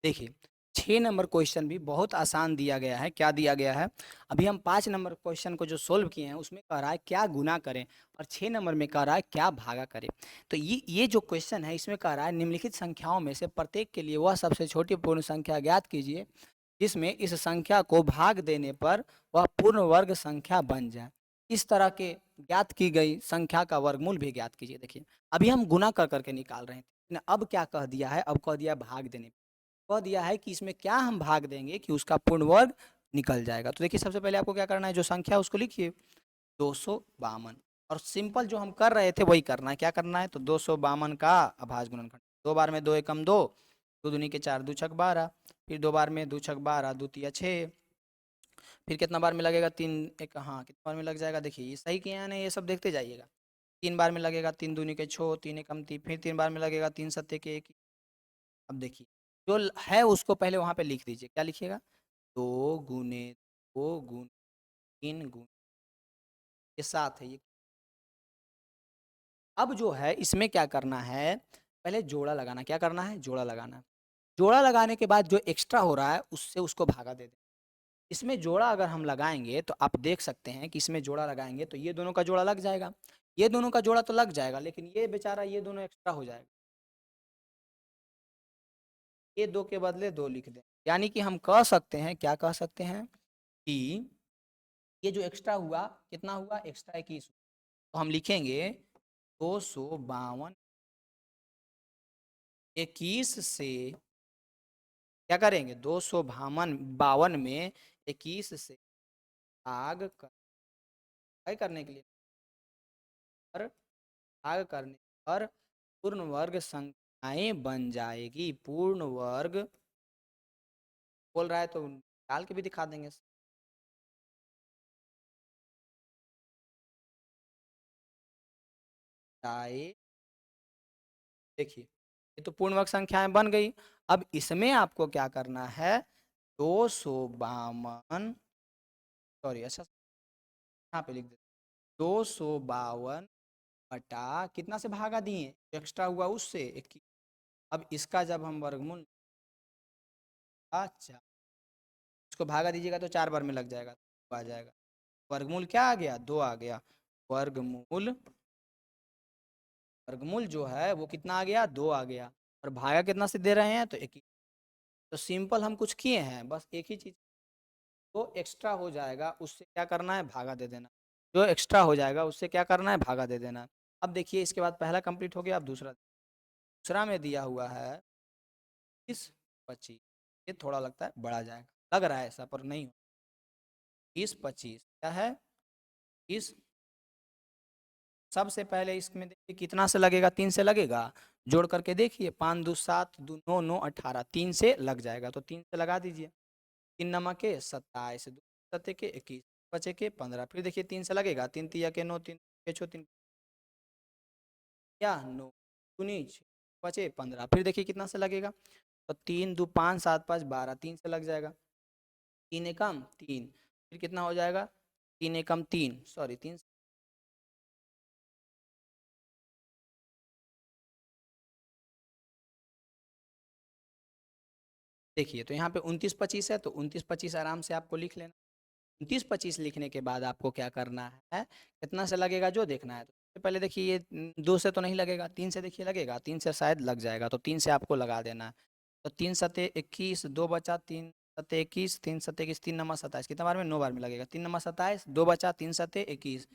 देखिए 6 number question भी बहुत आसान दिया गया है। क्या दिया गया है? अभी हम 5 नंबर क्वेश्चन को जो सोल्व किए हैं उसमें कह रहा है क्या गुना करें, और 6 नंबर में कह रहा है क्या भागा करें। तो ये जो क्वेश्चन है इसमें कह रहा है निम्नलिखित संख्याओं में से प्रत्येक के लिए वह सबसे छोटी पूर्ण संख्या ज्ञात कीजिए जिसमें इस संख्या को भाग देने पर वह पूर्ण वर्ग संख्या बन जाए। इस तरह के ज्ञात की गई संख्या का वर्गमूल भी ज्ञात कीजिए। देखिए अभी हम गुना कर करके निकाल रहे हैं, अब क्या कह दिया है? अब कह दिया भाग देने। कह दिया है कि इसमें क्या हम भाग देंगे कि उसका पूर्ण वर्ग निकल जाएगा। तो देखिए सबसे पहले आपको क्या करना है, जो संख्या है उसको लिखिए 252, और सिंपल जो हम कर रहे थे वही करना है। क्या करना है? तो 252 का अभाज्य गुणनखंड, 2 बार में 2 एकम 2, 2 दूनी के 4, 2 छक 12, फिर 2 बार में 2 छक 12, 2 तिया 6, फिर कितना बार में लगेगा? 3 एक, हाँ कितना बार में लग जाएगा? देखिए ये सही किया है ना, ये सब देखते जाइएगा। 3 बार में लगेगा, 3 दूनी के 6, 3 एकम 3, फिर 3 बार में लगेगा, 3 सत्ते के 1। अब देखिए जो है उसको पहले वहां पे लिख दीजिए। क्या लिखिएगा? 2 गुने 2 गुने 3 गुने ये 7 है ये। अब जो है इसमें क्या करना है? पहले जोड़ा लगाना। क्या करना है? जोड़ा लगाना। जोड़ा लगाने के बाद जो एक्स्ट्रा हो रहा है उससे उसको भागा दे दें। इसमें जोड़ा अगर हम लगाएंगे तो आप देख सकते हैं कि इसमें जोड़ा लगाएंगे तो ये दोनों का जोड़ा लग जाएगा, ये दोनों का जोड़ा तो लग जाएगा, लेकिन ये बेचारा ये दोनों एक्स्ट्रा हो जाएगा। ये 2 के बदले 2 लिख दें। यानी कि हम कह सकते हैं, क्या कह सकते हैं कि ये जो एक्स्ट्रा हुआ कितना हुआ? एक्स्ट्रा 21। तो हम लिखेंगे 252 21 से क्या करेंगे? 252 में 21 से भाग करने के लिए, और भाग करने पर पूर्ण वर्ग संख्याएं बन जाएगी। पूर्ण वर्ग बोल रहा है तो डाल के भी दिखा देंगे। आए देखिए ये तो पूर्ण वर्ग संख्याएं बन गई। अब इसमें आपको क्या करना है? 252, सॉरी अच्छा यहाँ पे लिख दे, 252 बटा कितना से भागा दिए? एक्स्ट्रा हुआ उससे 21। अब इसका जब हम वर्गमूल, अच्छा इसको भागा दीजिएगा तो 4 बार में लग जाएगा, तो आ जाएगा वर्गमूल क्या आ गया? 2 आ गया। वर्गमूल वर्गमूल जो है वो कितना आ गया? 2 आ गया। और भागा कितना से दे रहे हैं? तो 21। तो सिंपल हम कुछ किए हैं, बस एक ही चीज, जो एक्स्ट्रा हो जाएगा उससे क्या करना है? भागा दे देना। जो एक्स्ट्रा हो जाएगा उससे क्या करना है? भागा दे देना। अब देखिए इसके बाद पहला कंप्लीट हो गया। अब दूसरा, दूसरा में दिया हुआ है 20 25। ये थोड़ा लगता है बड़ा जाएगा, लग रहा है ऐसा पर नहीं। 20 25 क्या है? इस सबसे पहले इसमें देखिए कितना से लगेगा? 3 से लगेगा। जोड़ करके देखिए, 5 2 7 2 9 9 18, 3 से लग जाएगा तो 3 से लगा दीजिए। 3 नमक के 27, 2 सत्ते के 21, बचे के 15। फिर देखिए 3 से लगेगा, 3 तिया के 9, 3 के 6, 3 या 9 19 बचे 15। फिर देखिए कितना से लगेगा? तो 3 2 5 7 5 12, 3 से लग जाएगा। 3 एकम 3, फिर कितना हो जाएगा? 3 एकम 3, सॉरी 3। देखिए तो यहाँ पे 29 25 है, तो 29 25 आराम से आपको लिख लेना। 29 25 लिखने के बाद आपको क्या करना है? कितना से लगेगा जो देखना है। तो पहले देखिए ये 2 से तो नहीं लगेगा, 3 से देखिए लगेगा, 3 से शायद लग जाएगा, तो 3 से आपको लगा देना है। तो 3 सत्ते 21, 2 बचा, 3 सत्ते 21, 3 सत्ते 21, 3 नंबर 27, कितना बार में? 9 बार में लगेगा। 3 नंबर 27, 2 बचा, 3 सत्ते 21,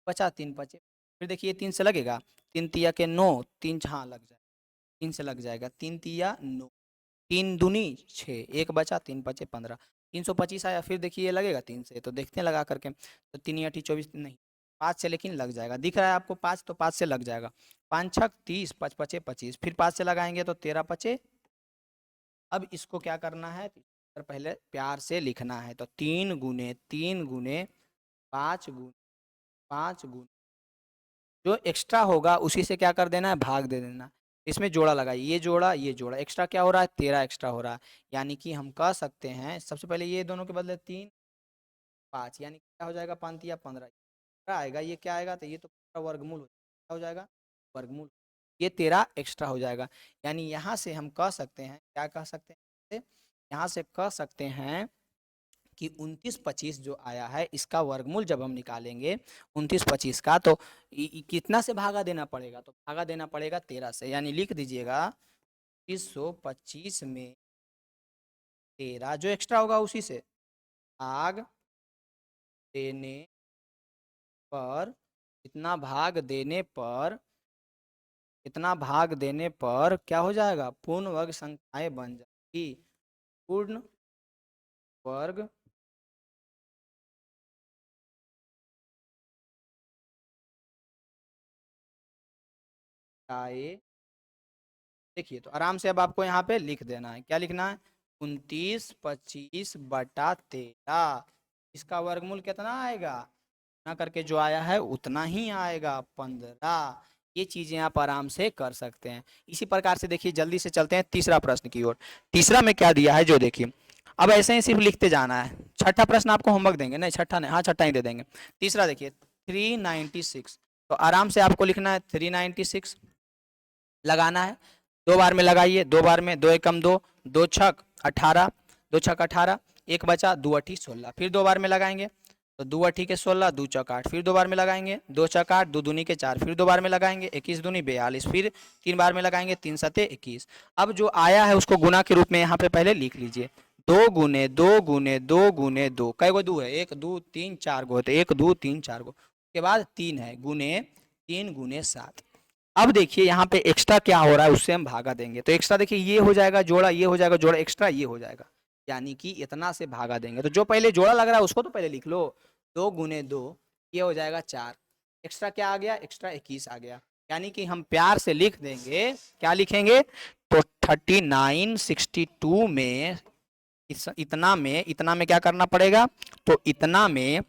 बचा 3 बचे। फिर देखिए 3 से लगेगा, 3 तिया के 9, 3 हाँ लग जाएगा, 3 से लग जाएगा, 3 तिया 9, 3 दूनी 6, एक बचा, 3 बचे 15, 325 आया। फिर देखिए ये लगेगा 3 से, तो देखते हैं लगा करके, तो 3 या 24 नहीं, 5 से लेकिन लग जाएगा। दिख रहा है आपको 5, तो 5 से लग जाएगा। 5 छक 30, 5 पचे 25, फिर 5 से लगाएंगे तो 13 पचे। अब इसको क्या करना है? तो पहले प्यार से लिखना है, तो 3 गुने 3 गुने 5 गुने 5 गुने, जो एक्स्ट्रा होगा उसी से क्या कर देना है? भाग दे देना। इसमें जोड़ा लगाइए, ये जोड़ा एक्स्ट्रा क्या हो रहा है? 13 एक्स्ट्रा हो रहा है। यानी कि हम कह सकते हैं सबसे पहले ये दोनों के बदले 3 5, यानी क्या हो जाएगा? 5 या 15 आएगा। ये क्या आएगा? तो ये तो पूरा वर्गमूल क्या हो जाएगा? वर्गमूल। ये 13 एक्स्ट्रा हो जाएगा। यानी यहाँ से हम कह सकते हैं, क्या कह सकते हैं? यहाँ से कह सकते हैं कि 29-25 जो आया है इसका वर्गमूल जब हम निकालेंगे 29-25 का, तो कितना से भागा देना पड़ेगा, तो भागा देना पड़ेगा 13 से, यानी लिख दीजिएगा 2925 में 13 जो एक्स्ट्रा होगा उसी से भाग देने पर, इतना भाग देने पर, इतना भाग देने पर क्या हो जाएगा, पूर्ण वर्ग संख्याएं बन जाएगी। पूर्ण वर्ग संख्याएं, देखिए तो आराम से अब आपको यहाँ पे लिख देना है, क्या लिखना है, 29-25/13, इसका वर्गमूल कितना आएगा, ना करके जो आया है उतना ही आएगा 15। ये चीजें आप आराम से कर सकते हैं। इसी प्रकार से देखिए जल्दी से चलते हैं तीसरा प्रश्न की ओर। तीसरा में क्या दिया है जो देखिए, अब ऐसे ही सिर्फ लिखते जाना है। छठा प्रश्न आपको होमवर्क देंगे, नहीं छठा नहीं, हाँ छठा ही दे देंगे। तीसरा देखिए 396, तो आराम से आपको लिखना है 396 लगाना है। 2 बार में लगाइए, 2 बार में, 2 एकम 2, 2 छक 18, 2 छक 18, एक बचा 2 अठी 16, फिर 2 बार में लगाएंगे तो 2 अठी के 16, 2 चौक 8, फिर 2 बार में लगाएंगे, 2 चौक 8, 2 दूनी के 4, फिर 2 बार में लगाएंगे, 21 दूनी 42, फिर 3 बार में लगाएंगे, 3 सते 21। अब जो आया है उसको गुना के रूप में यहाँ पे पहले लिख लीजिए, 2 गुने 2 गुने 2 गुने 2, कै गो 2 है, 1 2 3 4 गो, तो 1 2 3 4 गो, उसके बाद 3 है, गुने 3 गुने 7। अब देखिए यहाँ पे एक्स्ट्रा क्या हो रहा है उससे हम भागा देंगे, तो एक्स्ट्रा देखिए ये हो जाएगा जोड़ा, ये हो जाएगा जोड़ा, एक्स्ट्रा ये हो जाएगा, यानी कि इतना से भागा देंगे। तो जो पहले जोड़ा लग रहा है उसको तो पहले लिख लो, 2 गुने 2, ये हो जाएगा 4, एक्स्ट्रा क्या आ गया, एक्स्ट्रा 21 आ गया, यानी कि हम प्यार से लिख देंगे, क्या लिखेंगे, तो 3962 में इतना में क्या करना पड़ेगा, तो इतना में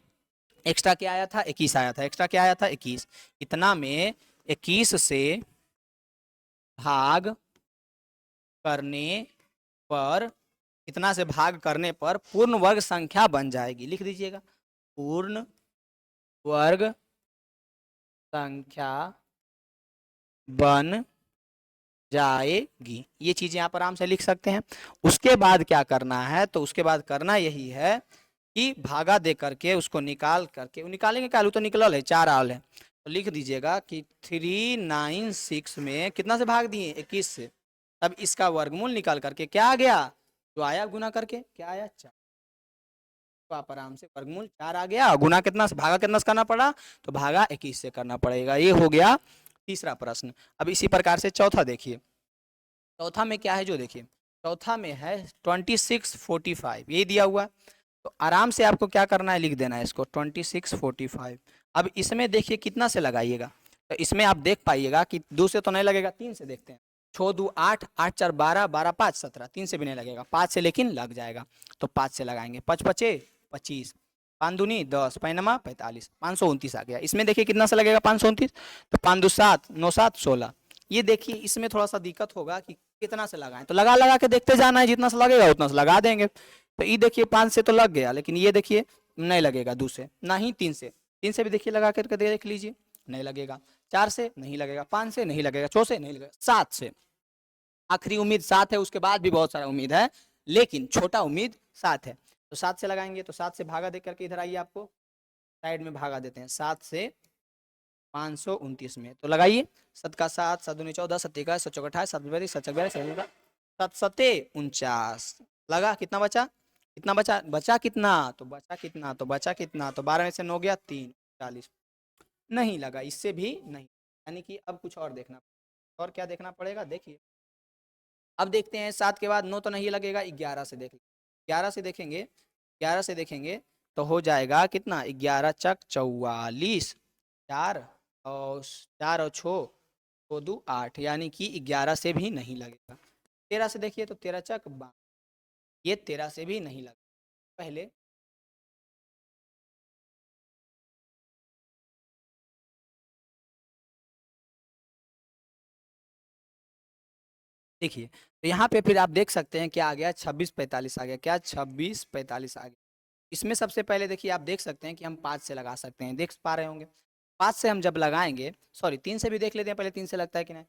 एक्स्ट्रा क्या आया था, 21 आया था, एक्स्ट्रा क्या आया था 21, इतना में 21 से भाग करने पर, इतना से भाग करने पर पूर्ण वर्ग संख्या बन जाएगी, लिख दीजिएगा पूर्ण वर्ग संख्या बन जाएगी। ये चीजें आप आराम से लिख सकते हैं। उसके बाद क्या करना है, तो उसके बाद करना यही है कि भागा दे करके उसको निकाल करके, निकालेंगे क्या, तो निकलल है 4 आल है, तो लिख दीजिएगा कि 396 में कितना से भाग दिए, 21 से, तब इसका वर्गमूल निकाल करके क्या आ गया, जो आया गुना करके क्या आया 4, तो आप आराम से वर्गमूल 4 आ गया, गुना कितना से, भागा कितना से करना पड़ा, तो भागा 21 से करना पड़ेगा। ये हो गया तीसरा प्रश्न। अब इसी प्रकार से चौथा देखिए, चौथा में क्या है जो देखिए, चौथा में है 2645, ये दिया हुआ, तो आराम से आपको क्या करना है, लिख देना है इसको 2645। अब इसमें देखिए कितना से लगाइएगा, तो इसमें आप देख पाइएगा कि 2 से तो नहीं लगेगा, 3 से देखते हैं, 6 2 8, 8 4 12, 12 5 17, 3 से भी नहीं लगेगा, 5 से लेकिन लग जाएगा, तो 5 से लगाएंगे, 5 पचे 25, 5 दूनी 10, पैनमा 45, 529 आ गया। इसमें देखिए कितना से लगेगा 529, तो 5 2 7, 9 7 16। ये देखिए इसमें थोड़ा सा दिक्कत होगा कि कितना से लगाएं, तो लगा लगा के देखते जाना है, जितना से लगेगा उतना से लगा देंगे। तो ये देखिए 5 से तो लग गया, लेकिन ये देखिए नहीं लगेगा 2 से, ना ही 3 से, 3 से भी देखिए लगा करके देख लीजिए, नहीं लगेगा, 4 से नहीं लगेगा, 5 से नहीं लगेगा, 6 से नहीं लगेगा, 7 से आखिरी उम्मीद 7 है, उसके बाद भी बहुत सारा उम्मीद है, लेकिन छोटा उम्मीद 7 है, तो 7 से लगाएंगे, तो 7 से भागा दे करके इधर आइए, आपको साइड में भागा देते हैं, 7 से 529 में, तो लगाइए, 7 का 7, 7 दूनी 14, 7 का 7 चौक 28, 7 बयालीस, 7 42, 7 सते 49, लगा, कितना बचा, कितना बचा, बचा कितना, तो बचा कितना, तो बचा कितना, तो 12 में से 9 गया 3, 40, नहीं लगा, इससे भी नहीं, यानी कि अब कुछ और देखना, और क्या देखना पड़ेगा, देखिए अब देखते हैं 7 के बाद 9 तो नहीं लगेगा, 11 से देख, 11 से देखेंगे, 11 से देखेंगे तो हो जाएगा कितना, 11 चक 44, 4 और 4 और 6 तो 2 8, यानी कि 11 से भी नहीं लगेगा। 13 से देखिए तो 13 चक 12, ये 13 से भी नहीं लगेगा। पहले देखिए, तो यहाँ पे फिर आप देख सकते हैं क्या आ गया, 26 45 आ गया, क्या 26 45 आ गया। इसमें सबसे पहले देखिए आप देख सकते हैं कि हम 5 से लगा सकते हैं, देख पा रहे होंगे, 5 से हम जब लगाएंगे, सॉरी 3 से भी देख लेते हैं पहले, 3 से लगता है कि नहीं,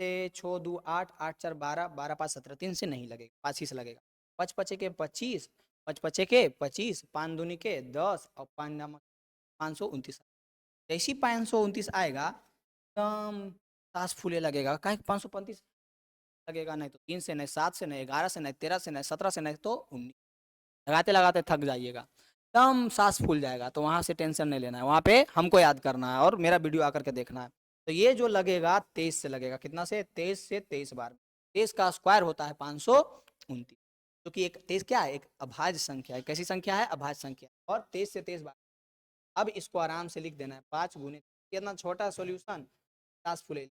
से 6 2 8 8 4 12 12 5 17 3 से नहीं लगेगा, 5 ही से लगेगा। 5 पचे के 25, 5 पचे के 25, 5 दूनी के 10 और 5 नाम 529। जैसी 529 आएगा एकदम सांस फूले लगेगा, काहे 535 लगेगा, नहीं तो 3 से, नहीं 7 से, नहीं 11 से, नहीं 13 से, नहीं 17 से, नहीं तो 19। लगाते लगाते थक जाइएगा, एकदम सांस फूल जाएगा। तो वहां से टेंशन नहीं लेना है, वहां पे हमको याद करना है और मेरा वीडियो आकर के देखना है। तो ये जो लगेगा 23 से लगेगा, कितना से? 23 से 23 बार। 23 का स्क्वायर होता है 529, क्योंकि एक 23 क्या है? एक अभाज्य संख्या है। कैसी संख्या है? अभाज्य संख्या। और 23 से 23 बार। अब इसको आराम से लिख देना है 5 गुने, इतना छोटा सोल्यूशन, 50 फुले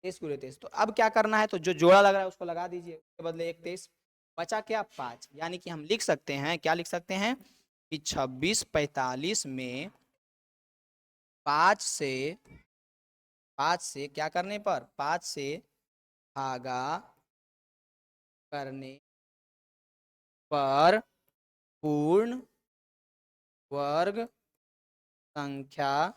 23 गुने 23। तो अब क्या करना है? तो जो जोड़ा लग रहा है उसको लगा दीजिए, उसके बदले एक 23 बचा क्या? 5। यानी कि हम लिख सकते हैं, क्या लिख सकते हैं कि 26 45 में 5 से क्या करने पर? 5 से भागा करने पर पूर्ण वर्ग संख्या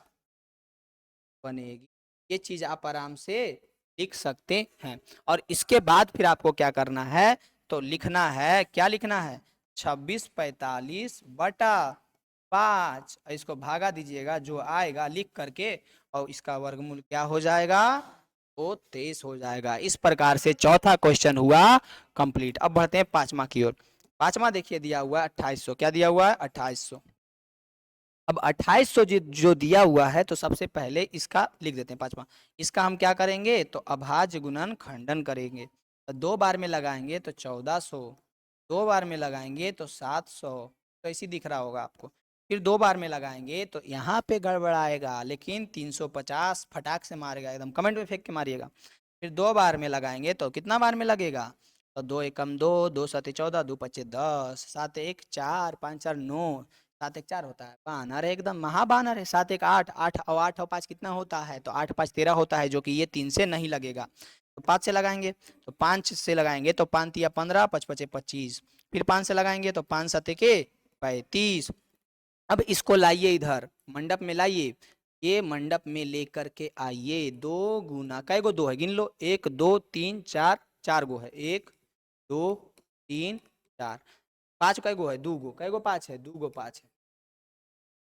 बनेगी। ये चीज आप आराम से लिख सकते हैं। और इसके बाद फिर आपको क्या करना है? तो लिखना है, क्या लिखना है? 26 45 बटा 5, इसको भागा दीजिएगा, जो आएगा लिख करके, और इसका वर्गमूल क्या हो जाएगा? वो 23 हो जाएगा। इस प्रकार से चौथा क्वेश्चन हुआ कंप्लीट। अब बढ़ते हैं पांचवा की ओर। पांचवा देखिए दिया हुआ है 2800। क्या दिया हुआ है? 2800। अब 2800 जो दिया हुआ है, तो सबसे पहले इसका लिख देते हैं पांचवा। इसका हम क्या करेंगे? तो अभाज्य गुणन खंडन करेंगे। तो 2 बार में लगाएंगे तो 1400, 2 बार में लगाएंगे तो 700, तो ऐसी दिख रहा होगा आपको। फिर 2 बार में लगाएंगे तो यहाँ पे गड़बड़ाएगा, लेकिन 350 फटाक से मारेगा, एकदम कमेंट में फेंक के मारिएगा। फिर 2 बार में लगाएंगे तो कितना बार में लगेगा? तो 2 एकम 2, 2 सते 14, 2 पचे 10, 7 1 4, 5 4 9, 7 1 4 होता है, बानर है, एकदम महाबानर है। 7 1 8, 8 और 8 और 5 कितना होता है? तो 8 5 13 होता है, जो कि ये 3 से नहीं लगेगा। तो 5 से लगाएंगे, तो 5 से लगाएंगे तो 5 तिया 15, 5 पचे 25। फिर 5 से लगाएंगे तो 5 सते के 35। अब इसको लाइए इधर मंडप में लाइए, ये मंडप में लेकर के आइए। 2 गुना कै गो 2 है? गिन लो, 1 2 3 4, 4 गो है। 1 2 3 4। 5 कै गो है? 2 गो। कै गो 5 है? 2 गो 5 है।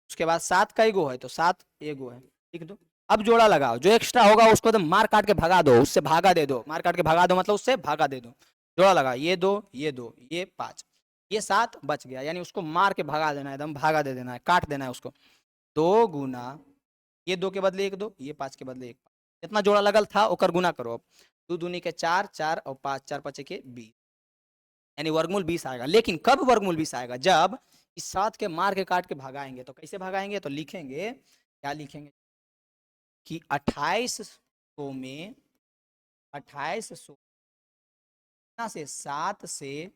उसके बाद 7 कै गो है? तो 7 1 है। लिख दो। अब जोड़ा लगाओ, जो एक्स्ट्रा होगा उसको तो मार काट के भगा दो, उससे भागा दे दो। मार काट के भगा दो मतलब उससे भागा दे दो। जोड़ा लगा, ये 2 ये 2 ये 5, ये 7 बच गया, यानी उसको मार के भगा देना है, एकदम भागा दे देना है, काट देना है उसको। 2 गुना, ये 2 के बदले 1 2, ये 5 के बदले 1 5। जितना जोड़ा लगल था ओकर गुना करो। अब 2 दूनी के 4, 4 और 5, 4 5 के 20, यानी वर्गमूल 20 आएगा। लेकिन कब वर्गमूल 20 आएगा? जब इस 7 के मार के काट के भगाएंगे। तो कैसे भगाएंगे? तो लिखेंगे, क्या लिखेंगे कि 2800 में 2800 से 7 से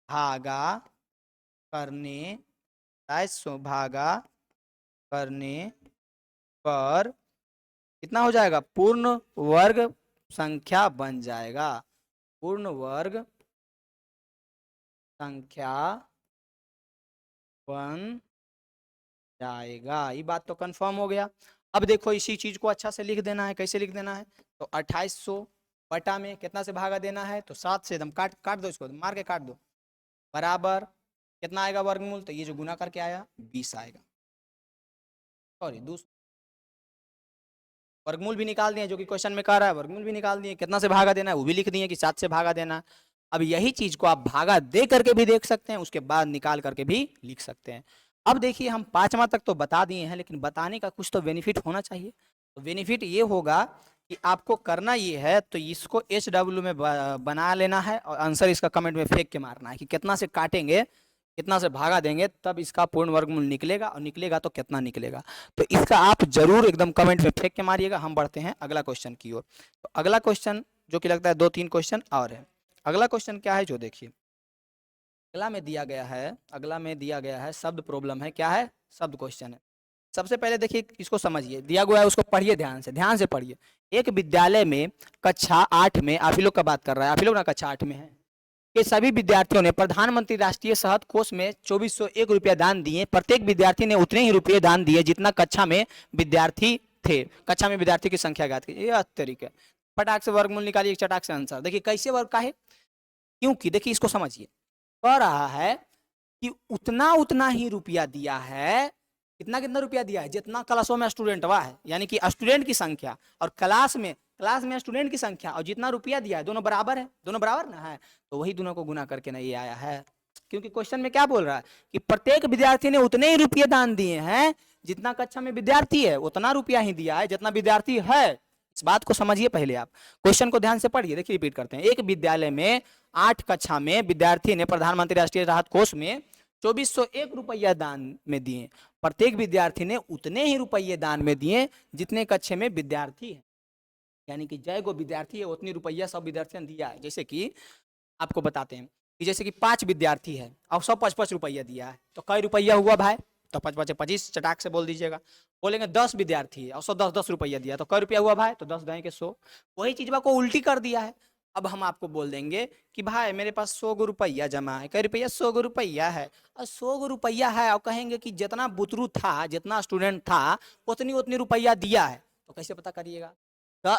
भागा करने, 2800 भागा करने पर कितना हो जाएगा? पूर्ण वर्ग संख्या बन जाएगा। पूर्ण वर्ग संख्या बन जाएगा। ये बात तो कंफर्म हो गया। अब देखो इसी चीज को अच्छा से लिख देना है। कैसे लिख देना है? तो 2800 बटा में कितना से भागा देना है? तो 7 से, एकदम काट काट दो, इसको मार के काट दो, बराबर कितना आएगा वर्गमूल? तो ये जो गुना करके आया 20 आएगा। सॉरी, दूसरा वर्गमूल भी निकाल दिए, जो कि क्वेश्चन में कह रहा है, वर्गमूल भी निकाल दिए। कितना से भागा देना है वो भी लिख दिए कि 7 से भागा देना है। अब यही चीज को आप भागा दे करके भी देख सकते हैं, उसके बाद निकाल करके भी लिख सकते हैं। अब देखिए हम पांचवा तक तो बता दिए हैं, लेकिन बताने का कुछ तो बेनिफिट होना चाहिए। तो बेनिफिट ये होगा कि आपको करना ये है, तो इसको HW में बना लेना है और आंसर इसका कमेंट में फेंक के मारना है कि कितना से काटेंगे, कितना से भागा देंगे, तब इसका पूर्ण वर्गमूल निकलेगा, और निकलेगा तो कितना निकलेगा। तो इसका आप जरूर एकदम कमेंट में फेंक के मारिएगा। हम बढ़ते हैं अगला क्वेश्चन की ओर। तो अगला क्वेश्चन जो कि लगता है 2-3 क्वेश्चन और है। अगला क्वेश्चन क्या है जो देखिए, अगला में दिया गया है, अगला में दिया गया है शब्द प्रॉब्लम है। क्या है? शब्द क्वेश्चन है। सबसे पहले देखिए इसको समझिए, दिया गया है उसको पढ़िए, ध्यान से पढ़िए। एक विद्यालय में कक्षा 8 में, आप ही लोग का बात कर रहा है, आप ही लोग ना कक्षा 8 में है, के सभी विद्यार्थियों ने प्रधानमंत्री राष्ट्रीय सहज कोष में 2401 रुपया दान दिए। प्रत्येक विद्यार्थी ने उतने ही रुपये दान दिए जितना कक्षा में विद्यार्थी थे। कक्षा में विद्यार्थी की संख्या ज्ञात कीजिए। यह तरीका फटाक से वर्गमूल निकालिए, चटाक से आंसर। देखिए कैसे वर्ग का है, क्योंकि देखिए इसको समझिए, कह रहा है कि उतना उतना ही रुपया दिया है, कितना कितना रुपया दिया है, जितना क्लासों में स्टूडेंट हुआ है, यानी कि स्टूडेंट की संख्या और क्लास में स्टूडेंट की संख्या और जितना रुपया दिया है दोनों बराबर है, दोनों बराबर ना है, तो वही दोनों को गुना करके ना ये आया है। क्योंकि क्वेश्चन में क्या बोल रहा है कि प्रत्येक विद्यार्थी ने उतने ही रुपये दान दिए हैं, जितना कक्षा में विद्यार्थी है उतना रुपया ही दिया है जितना विद्यार्थी है। इस बात को समझिए पहले, आप क्वेश्चन को ध्यान से पढ़िए। देखिए रिपीट करते हैं, एक विद्यालय में 8 कक्षा में विद्यार्थी ने प्रधानमंत्री राष्ट्रीय राहत कोष में 2401 रुपया दान में दिए, प्रत्येक विद्यार्थी ने उतने ही रुपये दान में दिए जितने कक्षा में विद्यार्थी है, यानी कि जय गो विद्यार्थी है उतनी रुपया सब विद्यार्थियों ने दिया है। जैसे कि आपको बताते हैं कि जैसे कि 5 विद्यार्थी है और सब 5-5 रुपया दिया है, तो कई रुपया हुआ भाई, तो 5-5-25 चटाक से बोल दीजिएगा। बोलेंगे 10 विद्यार्थी है और सब 10-10 रुपया दिया, तो कई रुपया हुआ भाई, तो 10 दाएं के 100। वही चीज को उल्टी कर दिया है। अब हम आपको बोल देंगे कि भाई मेरे पास 100 गो रुपया जमा है, कई रुपया 100 गो रुपया है, और 100 गो रुपया है, और कहेंगे कि जितना बुतरू था, जितना स्टूडेंट था, उतनी उतनी रुपया दिया है, तो कैसे पता करिएगा?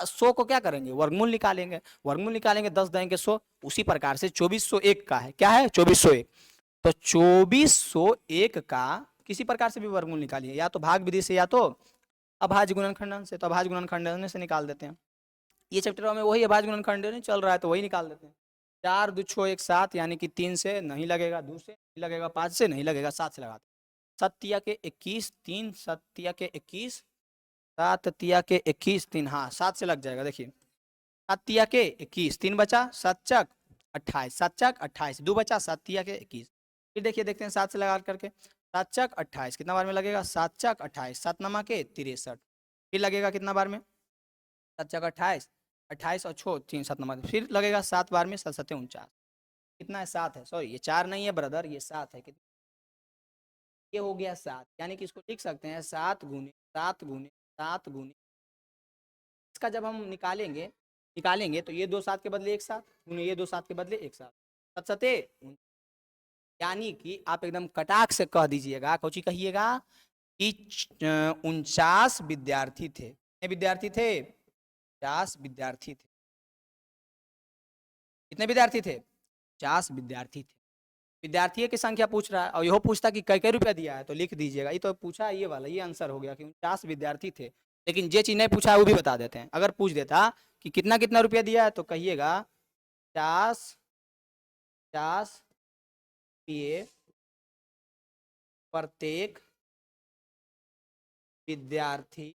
100 को क्या करेंगे, वर्गमूल निकालेंगे, वर्गमूल निकालेंगे 10 देंगे 100। उसी प्रकार से 2401 का है, क्या है 2401, तो 2401 का किसी प्रकार से भी वर्गमूल निकालिए, या तो भाग विधि से या तो अभाज्य गुणनखंडन से। तो अभाज्य गुणनखंडन से निकाल देते हैं, ये चैप्टर में वही अभाज्य गुणनखंडन चल रहा है तो वही निकाल देते हैं। 4 2 6 1 7, यानी कि 3 से नहीं लगेगा, 2 से नहीं लगेगा, 5 से नहीं लगेगा, 7 से लगाते हैं। 7 तिया के 21, 3 7 तिया के 21, 7 तिया के 21 3, हाँ 7 से लग जाएगा। देखिए 7 तिया के 21, 3 बचा, 7 चक 28, 7 चक 28, 2 बचा, 7 तिया के 21। फिर देखिए देखते हैं 7 से लगा करके, 7 चक 28 कितना बार में लगेगा, 7 चक 28, 7 नमा के 63, फिर लगेगा कितना बार में, 7 चक 28, 28 और 6 3 7 नमा, फिर लगेगा 7 बार में, 7 7 49, कितना है 7 है, सॉरी ये 4 नहीं है ब्रदर, ये 7 है। कितना, ये हो गया 7, यानी कि इसको लिख सकते हैं 7 गुने 7 गुने 7 गुने, इसका जब हम निकालेंगे तो ये 2 7 के बदले 1 7, ये 2 7 के बदले 1 7, 7 सते, यानी कि आप एकदम कटाक से कह दीजिएगा, कोची कहिएगा कि 49 विद्यार्थी थे। कितने विद्यार्थी थे, 50 विद्यार्थी थे। कितने विद्यार्थी थे, 50 विद्यार्थी थे। विद्यार्थियों की संख्या पूछ रहा है और यह पूछता कि कई कई रुपया दिया है, तो लिख दीजिएगा। ये तो पूछा है ये वाला, ये आंसर हो गया कि 49 विद्यार्थी थे। लेकिन जे चीज नहीं पूछा है वो भी बता देते हैं। अगर पूछ देता कि कितना कितना रुपया दिया है, तो कहिएगा 50 50 रुपये प्रत्येक विद्यार्थी,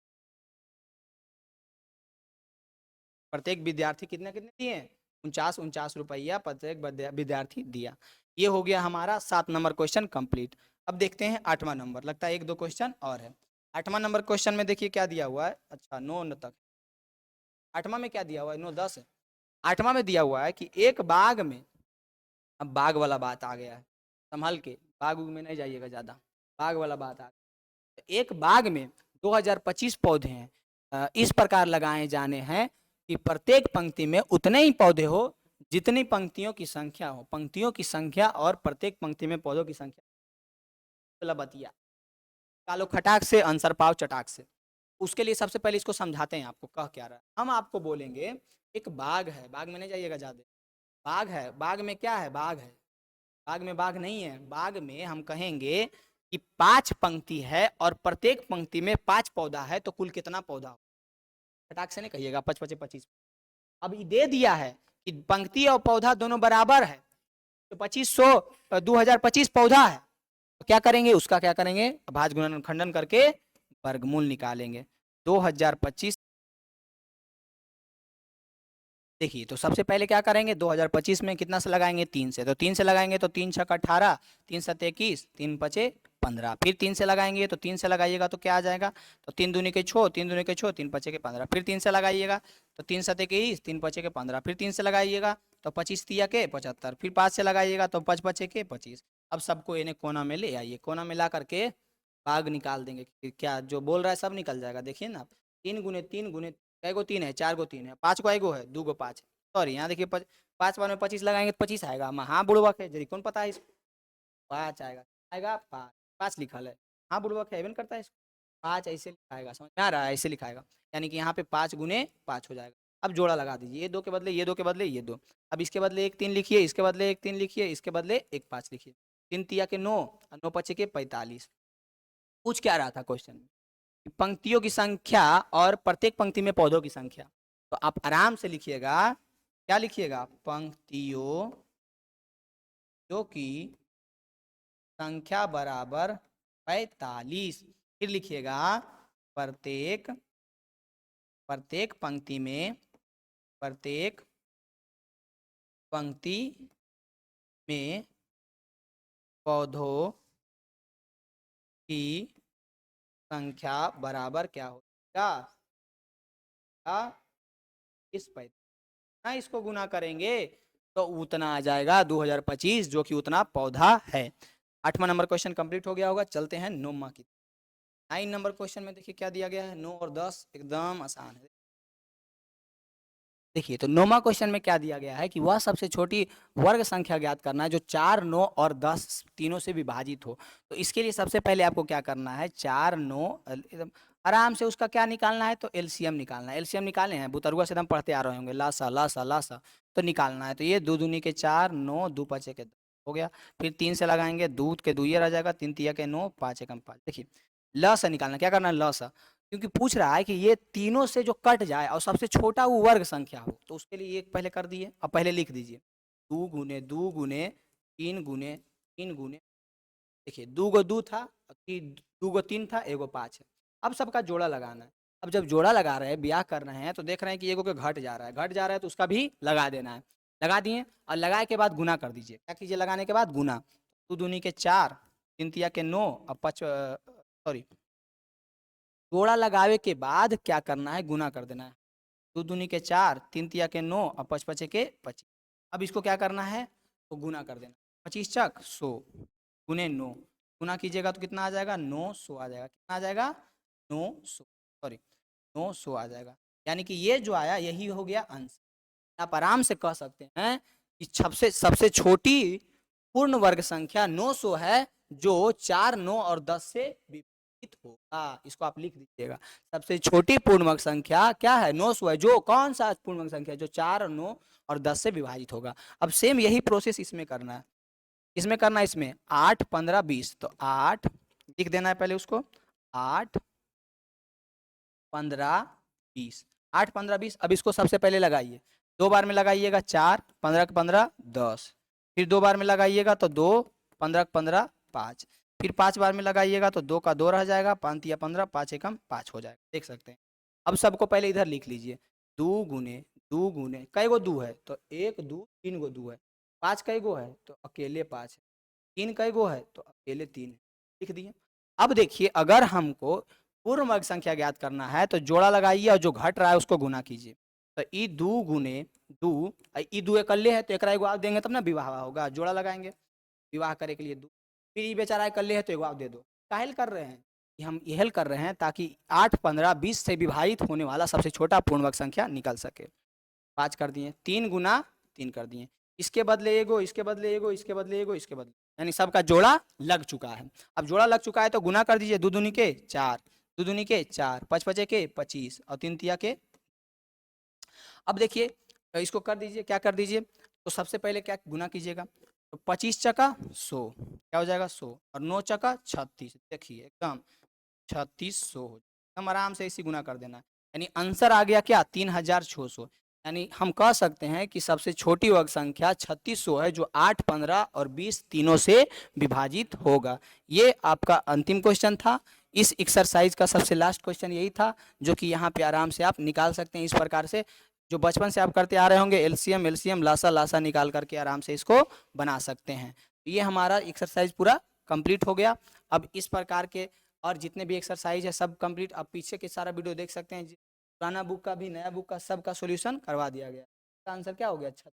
प्रत्येक विद्यार्थी कितने कितने दिए, 49 रुपया प्रत्येक विद्यार्थी दिया। ये हो गया हमारा 7 नंबर क्वेश्चन कंप्लीट। अब देखते हैं 8वां नंबर, लगता है 1-2 क्वेश्चन और है। 8वां नंबर क्वेश्चन में देखिए क्या दिया हुआ है, अच्छा 9 तक। 8वां में क्या दिया हुआ है, 9 10 है। 8वां में दिया हुआ है कि एक बाग में, अब बाग वाला बात आ गया है, संभल के, बाग में नहीं जाइएगा ज्यादा, बाग वाला बात आ गया। एक बाग में 2025 पौधे हैं, इस प्रकार लगाए जाने हैं कि प्रत्येक पंक्ति में उतने ही पौधे हो जितनी पंक्तियों की संख्या हो, पंक्तियों की संख्या और प्रत्येक पंक्ति में पौधों की संख्या। बतिया कालो खटाक से आंसर पाओ चटाक से। उसके लिए सबसे पहले इसको समझाते हैं आपको कह क्या रहा है। हम आपको बोलेंगे एक बाग है, बाग में नहीं जाइएगा ज्यादा, बाग है, बाग में क्या है, बाग है, बाग में बाग नहीं है। बाग में हम कहेंगे कि 5 पंक्ति है और प्रत्येक पंक्ति में 5 पौधा है, तो कुल कितना पौधा हो, फटाक से नहीं कहिएगा 5-5-25। अब ये दे दिया है कि पंक्ति और पौधा दोनों बराबर है, तो 2500 2025 पौधा है, तो क्या करेंगे, उसका क्या करेंगे, अभाज्य गुणनखंडन करके वर्गमूल निकालेंगे। 2025, देखिए तो सबसे पहले क्या करेंगे, 2025 में कितना से लगाएंगे, 3 से, तो 3 से लगाएंगे तो 3 छक 18, 3 7 21, 3 पचे 15, फिर 3 से लगाएंगे तो 3 से लगाइएगा तो क्या आ जाएगा, तो 3 दूनी के 6, 3 दूनी के 6, 3 पचे के 15, फिर 3 से लगाइएगा तो 3 7 21, 3 पचे के 15, फिर 3 से लगाइएगा तो 25 तिया के 75, फिर 5 से लगाइएगा तो 5 पचे के 25। अब सबको इन्हें कोना में ले आइए, कोना में ला करके भाग निकाल देंगे, क्या जो बोल रहा है सब निकल जाएगा। देखिए ना, 3 गुने 3 गुने, कै गो 3 है, 4 गो 3 है, 5 को एगो है, 2 गो 5, सॉरी यहाँ देखिए 5 बार में 25 लगाएंगे तो 25 आएगा। हाँ बुड़बक है, जरी कौन पता है इसको, 5 आएगा, आएगा 5, 5 लिखल है, हाँ बुड़बक है, इवन करता है इसको, 5 ऐसे लिखाएगा, समझ में आ रहा है, ऐसे लिखाएगा, यानी कि यहाँ पे 5 गुने 5 हो जाएगा। अब जोड़ा लगा दीजिए, ये 2 के बदले ये 2 के बदले ये 2। अब इसके बदले एक 3 लिखिए, इसके बदले एक 3 लिखिए, इसके बदले एक 5 लिखिए। 3 तिया के 9 और 9 पचे के 45। पूछ क्या रहा था क्वेश्चन में? पंक्तियों की संख्या और प्रत्येक पंक्ति में पौधों की संख्या। तो आप आराम से लिखिएगा, क्या लिखिएगा? पंक्तियों जो की संख्या बराबर 45। फिर लिखिएगा प्रत्येक प्रत्येक पंक्ति में प्रत्येक पंक्ति में पौधों की संख्या बराबर क्या होगा? इस पैंतीस ना इसको गुना करेंगे तो उतना आ जाएगा 2025, जो कि उतना पौधा है। 8वां नंबर क्वेश्चन कंप्लीट हो गया होगा। चलते हैं 9वां की। 9 नंबर क्वेश्चन में देखिए क्या दिया गया है। 9 और 10 एकदम आसान है। देखिए तो 9वां क्वेश्चन में क्या दिया गया है कि वह सबसे छोटी वर्ग संख्या ज्ञात करना है जो 4, 9 और 10 तीनों से विभाजित हो। तो इसके लिए सबसे पहले आपको क्या करना है, 4, 9 एकदम आराम से उसका क्या निकालना है, तो एलसीएम निकालना है। एलसीएम निकाले हैं, बुतरुआ से एकदम पढ़ते आ रहे होंगे, लासा लासा लासा, तो निकालना है। तो ये 2 दूनी के 4, 9 2 पचे के 10 हो गया। फिर 3 से लगाएंगे, दूध के दुइये रह जाएगा, 3 तिया के 9 5 एकम 5। देखिए ल से निकालना, क्या करना है, ल से, क्योंकि पूछ रहा है कि ये तीनों से जो कट जाए और सबसे छोटा वो वर्ग संख्या हो, तो उसके लिए एक पहले कर दिए। अब पहले लिख दीजिए 2 गुने 2 गुने 3 गुने 3 गुने, देखिए 2 गो 2 था, 2 गो 3 था, 1 गो 5 है। अब सबका जोड़ा लगाना है। अब जब जोड़ा लगा रहे हैं, ब्याह कर रहे हैं, तो देख रहे हैं कि एगो के घट जा रहा है, घट जा रहा है, तो उसका भी लगा देना है। लगा दिए और लगाए के बाद गुना कर दीजिए। क्या कीजिए लगाने के बाद गुना। 2 दूनी के 4, 3 तिया के 9 और 5 सॉरी, जोड़ा लगावे के बाद क्या करना है, गुना कर देना है। 2 दूनी के 4, 3 तिया के 9 और 5 पचे के 25। अब इसको क्या करना है, तो गुना कर देना। 25 चक 100 गुने 9, गुना कीजिएगा तो कितना आ जाएगा, 900 आ जाएगा। कितना आ जाएगा, 900, सॉरी 900 आ जाएगा। यानी कि ये जो आया यही हो गया आंसर। आप आराम से कह सकते हैं कि सबसे सबसे छोटी पूर्ण वर्ग संख्या 900 है, जो 4, 9 और 10 से विभाजित होगा। इसको आप लिख दीजिएगा। सबसे छोटी पूर्ण वर्ग संख्या क्या है, 900 है, जो कौन सा पूर्ण वर्ग संख्या है, जो 4, 9 और 10 से विभाजित होगा। अब सेम यही प्रोसेस इसमें करना है। इसमें करना है, इसमें 8, 15, 20, तो 8 लिख देना है पहले उसको, 8, 15, 20, 8, 15, 20। अब इसको सबसे पहले लगाइए, 2 बार में लगाइएगा 4, 15 के 15 10, फिर 2 बार में लगाइएगा तो 2, 15 के 15 5, फिर 5 बार में लगाइएगा तो 2 का 2 रह जाएगा, 5 तिया 15, 5 एकम 5 हो जाएगा। देख सकते हैं। अब सबको पहले इधर लिख लीजिए, 2 गुने कई गो 2 है, तो 1 2 3 गो 2 है। 5 कई गो है, तो अकेले 5 है। 3 कई गो है, तो अकेले 3 है। लिख दिए। अब देखिए अगर हमको पूर्ण वर्ग संख्या ज्ञात करना है, तो जोड़ा लगाइए और जो घट रहा है उसको गुना कीजिए। तो ई 2 गुने 2, ई 2 इकल्ले है, तो एक एगो आप देंगे तब ना विवाह होगा, जोड़ा लगाएंगे विवाह करे के लिए 2। फिर ई बेचारा इकल्ले है, तो एगो आप दे दो। काहेल कर रहे हैं कि हम यह कर रहे हैं ताकि 8, 15, 20 से विभाजित होने वाला सबसे छोटा पूर्ण वर्ग संख्या निकल सके। 5 कर दिए, 3 गुना 3 कर दिए, इसके बदले एगो, इसके बदले एगो, इसके बदले एगो, इसके बदले, यानी सबका जोड़ा लग चुका है। अब जोड़ा लग चुका है तो गुना कर दीजिए, 2 दूनी के 4, 2 दूनी के 4, 5 पचे के 25 और 3 तिया के। अब देखिए इसको कर दीजिए, क्या कर दीजिए, तो सबसे पहले क्या गुना कीजिएगा, तो 25 चका 100 क्या हो जाएगा 100, और 9 चका 36, देखिए एकदम 3600 हो, एकदम आराम से इसी गुना कर देना है। यानी आंसर आ गया क्या, 3600। यानी हम कह सकते हैं कि सबसे छोटी वर्ग संख्या 3600 है, जो 8, 15 और 20 तीनों से विभाजित होगा। ये आपका अंतिम क्वेश्चन था। इस एक्सरसाइज का सबसे लास्ट क्वेश्चन यही था, जो कि यहाँ पे आराम से आप निकाल सकते हैं इस प्रकार से, जो बचपन से आप करते आ रहे होंगे, एलसीएम एलसीएम लासा लासा निकाल करके आराम से इसको बना सकते हैं। ये हमारा एक्सरसाइज पूरा कंप्लीट हो गया। अब इस प्रकार के और जितने भी एक्सरसाइज है सब कंप्लीट, आप पीछे के सारा वीडियो देख सकते हैं। पुराना बुक का भी, नया बुक का, सबका सॉल्यूशन करवा दिया गया। इसका आंसर क्या हो गया, अच्छा।